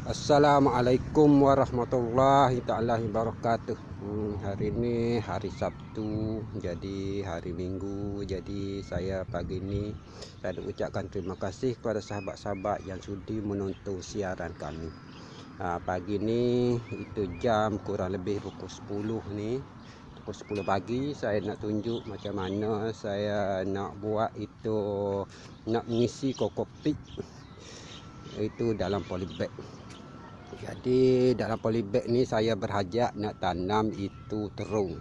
Assalamualaikum warahmatullahi ta'ala wabarakatuh. Hari ini hari Sabtu, jadi hari Minggu. Jadi saya pagi ini saya ucapkan terima kasih kepada sahabat-sahabat yang sudi menonton siaran kami. Pagi ini itu jam kurang lebih pukul 10 ni. Pukul 10 pagi saya nak tunjuk macam mana saya nak buat itu, nak mengisi kokopik itu dalam polybag. Jadi dalam polybag ni saya berhajat nak tanam itu terung.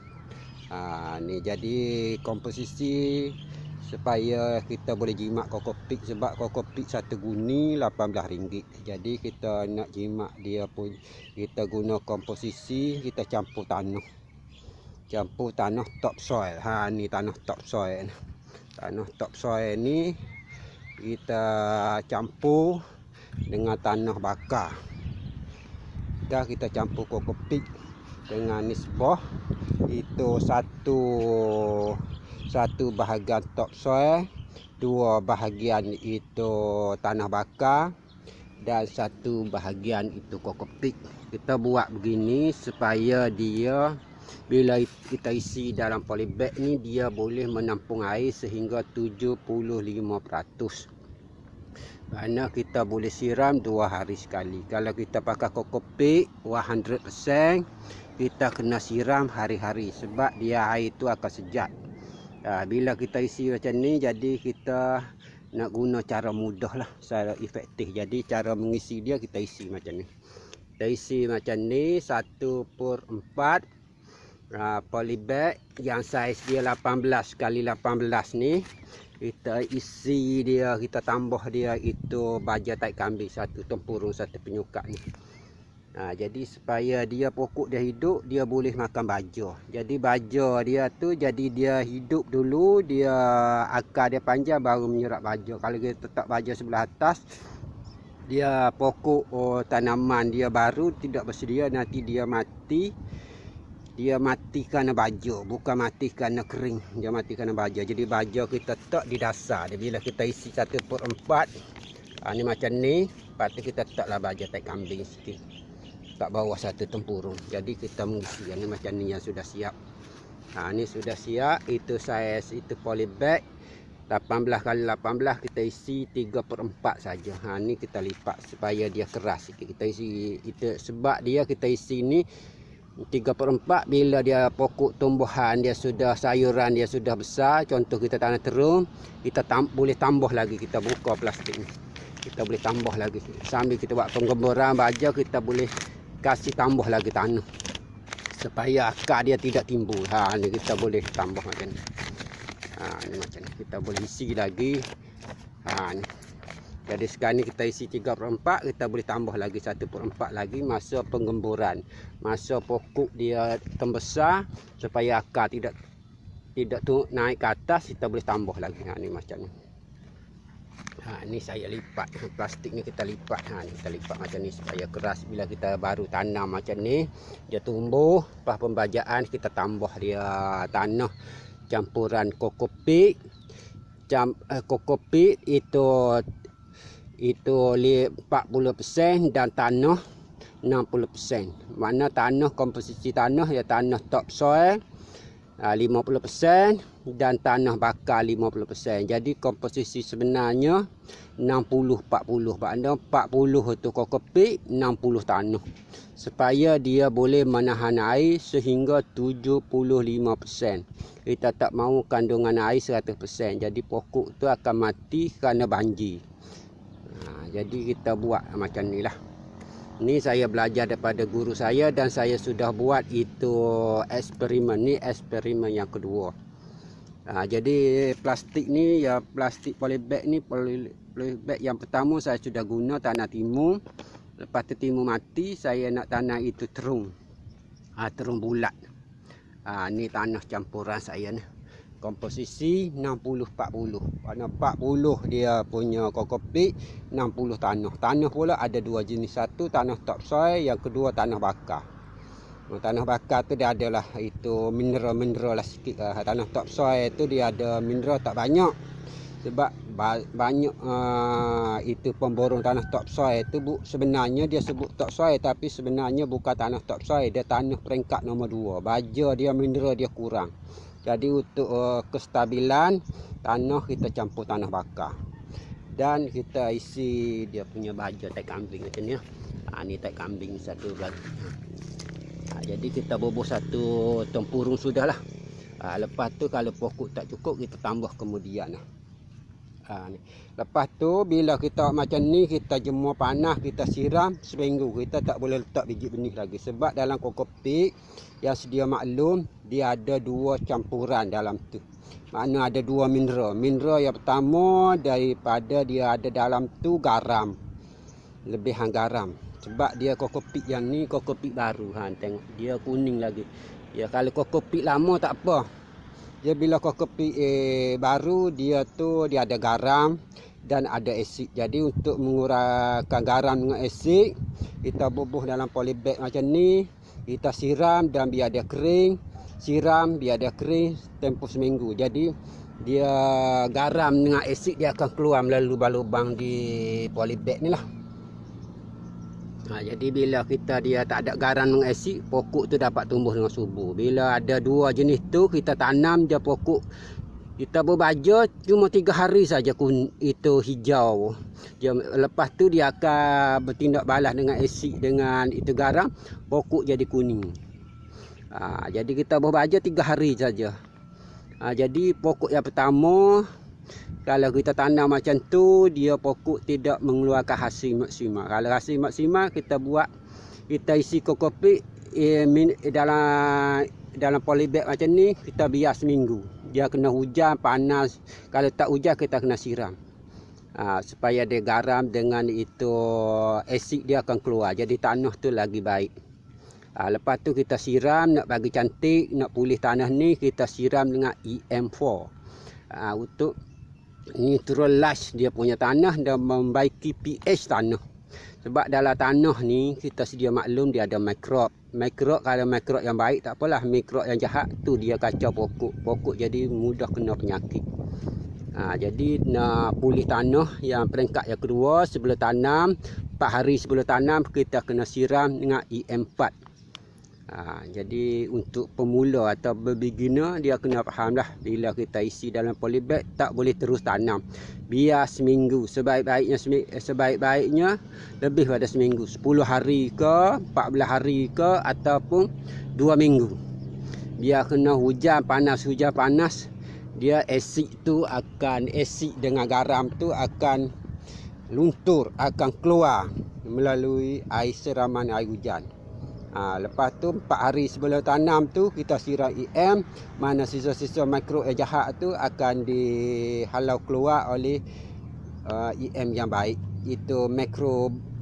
Ni jadi komposisi supaya kita boleh jimat kokopik, sebab kokopik satu guni RM18. Jadi kita nak jimat dia pun kita guna komposisi, kita campur tanah. Campur tanah topsoil. Ni tanah topsoil. Tanah topsoil ni kita campur dengan tanah bakar. Dah kita campur kokopik dengan nisbah itu satu bahagian topsoil, 2 bahagian itu tanah bakar dan 1 bahagian itu kokopik. Kita buat begini supaya dia bila kita isi dalam polybag ni dia boleh menampung air sehingga 75%. Kerana kita boleh siram 2 hari sekali. Kalau kita pakai kokopik 100%, kita kena siram hari-hari sebab dia air itu akan sejat. Bila kita isi macam ni, jadi kita nak guna cara mudah lah, cara efektif. Jadi cara mengisi dia kita isi macam ni. Kita isi macam ni 1/4 polybag yang saiz dia 18 x 18 ni. Kita isi dia, kita tambah dia itu baja tai kambing, 1 tempurung 1 penyukat ni. Jadi supaya dia pokok dia hidup, dia boleh makan baja. Jadi baja dia tu jadi dia hidup dulu, dia akar dia panjang baru menyerap baja. Kalau kita letak baja sebelah atas, dia pokok tanaman dia baru tidak bersedia, nanti dia mati. Dia mati kerana baja, bukan mati kerana kering. Dia mati kerana baja. Jadi baja kita letak di dasar dia. Bila kita isi 1/4, ni macam ni. Lepas tu kita letaklah baja tai kambing sikit kat bawah 1 tempurung. Jadi kita mengisi yang ni macam ni yang sudah siap. Ni sudah siap. Itu saiz itu polybag 18 x 18, kita isi 3/4 saja. Ni kita lipat supaya dia keras sikit. Kita isi itu sebab dia kita isi ni 3/4. Bila dia pokok tumbuhan dia sudah, sayuran dia sudah besar, contoh kita tanam terung, kita boleh tambah lagi. Kita buka plastik ni, kita boleh tambah lagi. Sambil kita buat penggemburan baja, kita boleh kasih tambah lagi tanah supaya akar dia tidak timbul. Ni kita boleh tambah macam ni. Ni macam ni kita boleh isi lagi. Ni. Jadi sekarang ni kita isi 3/4, kita boleh tambah lagi 1/4 lagi masa penggemburan. Masa pokok dia membesar supaya akar tidak naik ke atas, kita boleh tambah lagi. Ni macam ni. Ni saya lipat plastik ni, kita lipat. Ni kita lipat macam ni supaya keras. Bila kita baru tanam macam ni, dia tumbuh. Lepas pembajaan kita tambah dia tanah campuran kokopik. Kokopik itu 40% dan tanah 60%. Mana tanah, komposisi tanah ya tanah topsoil 50% dan tanah bakar 50%. Jadi komposisi sebenarnya 60-40. Maknanya 40 itu kokopik, 60 tanah. Supaya dia boleh menahan air sehingga 75%. Kita tak mahu kandungan air 100%. Jadi pokok tu akan mati kerana banjir. Jadi kita buat macam ni lah. Ni saya belajar daripada guru saya dan saya sudah buat itu eksperimen. Ni eksperimen yang kedua. Jadi plastik ni ya, plastik polybag ni, polybag yang pertama saya sudah guna tanah timun. Lepas tu timun mati, saya nak tanam itu terung. Terung bulat. Ni tanah campuran saya ni. Komposisi 60-40. Kerana 40 dia punya kokopik, 60 tanah. Tanah pula ada 2 jenis. Satu tanah topsoil, yang kedua tanah bakar. Tanah bakar tu dia adalah itu mineral lah sikit. Tanah topsoil tu dia ada mineral tak banyak. Sebab banyak itu pemborong tanah topsoil itu sebenarnya dia sebut topsoil, tapi sebenarnya bukan tanah topsoil, dia tanah peringkat nombor 2. Baja dia, mineral dia kurang. Jadi untuk kestabilan tanah kita campur tanah bakar. Dan kita isi dia punya baja tai kambing macam ni. Ni tai kambing satu lagi. Jadi kita bubuh satu tempurung sudahlah. Lepas tu kalau pokok tak cukup kita tambah kemudian. Ni. Lepas tu bila kita macam ni, kita jemur panas, kita siram seminggu. Kita tak boleh letak biji benih lagi. Sebab dalam kokopik yang sedia maklum, dia ada 2 campuran dalam tu. Makna ada 2 mineral. Mineral yang pertama daripada dia ada dalam tu garam. Lebihan garam. Sebab dia kokopik yang ni kokopik baru. Tengok dia kuning lagi. Ya kalau kokopik lama tak apa. Dia bila kokopik baru dia ada garam dan ada asid. Jadi untuk mengurangkan garam dengan asid, kita bubuh dalam polybag macam ni, kita siram dan biar dia kering. Siram biar dia kering tempoh seminggu. Jadi dia garam dengan asid dia akan keluar melalui lubang-lubang di polybag ni lah. Jadi bila dia tak ada garam dengan asid, pokok tu dapat tumbuh dengan subur. Bila ada 2 jenis tu, kita tanam je pokok. Kita berbaja cuma 3 hari saja itu hijau. Lepas tu dia akan bertindak balas dengan asid dengan itu garam, pokok jadi kuning. Jadi kita berbaja 3 hari saja. Jadi pokok yang pertama, kalau kita tanam macam tu, dia pokok tidak mengeluarkan hasil maksimal. Kalau hasil maksimal kita isi kokopik dalam polybag macam ni, kita biar seminggu. Dia kena hujan, panas. Kalau tak hujan kita kena siram. Supaya dia garam dengan itu asid dia akan keluar. Jadi tanah tu lagi baik. Lepas tu kita siram, nak bagi cantik, nak pulih tanah ni, kita siram dengan EM4. Untuk neutralize dia punya tanah dan membaiki pH tanah. Sebab dalam tanah ni kita sedia maklum dia ada mikrop. Kalau mikrop yang baik tak apalah, mikrop yang jahat tu dia kacau pokok jadi mudah kena penyakit. Jadi nak pulih tanah yang peringkat yang kedua, sebelum tanam 4 hari sebelum tanam kita kena siram dengan EM4. Jadi untuk pemula atau beginner, dia kena fahamlah bila kita isi dalam polybag tak boleh terus tanam. Biar seminggu, sebaik-baiknya lebih pada seminggu, 10 hari ke 14 hari ke ataupun 2 minggu. Biar kena hujan panas, dia asid dengan garam tu akan luntur, akan keluar melalui air siraman air hujan. Lepas tu 4 hari sebelum tanam tu kita siram EM, mana sisa-sisa mikro yang jahat tu akan dihalau keluar oleh EM yang baik. Itu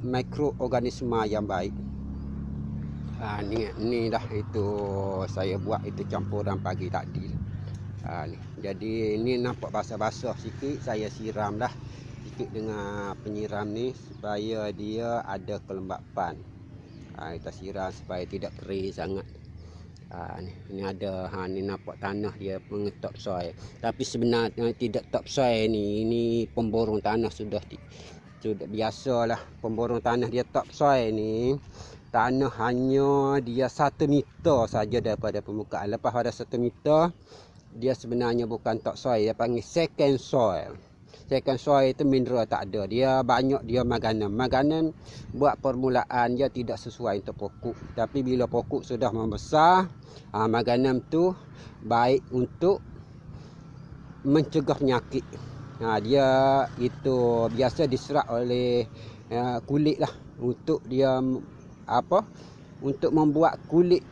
mikroorganisma yang baik. Ni dah itu saya buat itu campuran pagi tadi. Jadi ni nampak basah-basah sikit, saya siram dah sikit dengan penyiram ni supaya dia ada kelembapan. Kita siram supaya tidak kering sangat. Ni ada ni nampak tanah dia mengetop soil. Tapi sebenarnya tidak topsoil ni. Ini pemborong tanah sudah biasalah. Pemborong tanah dia topsoil ni. Tanah hanya dia 1 meter saja daripada permukaan. Lepas pada 1 meter dia sebenarnya bukan topsoil, dia panggil second soil. Second soil itu mineral tak ada. Dia banyak dia manganum buat permulaan dia tidak sesuai untuk pokok. Tapi bila pokok sudah membesar, manganum tu baik untuk mencegah penyakit. Dia itu biasa diserap oleh kulit lah, untuk dia untuk membuat kulit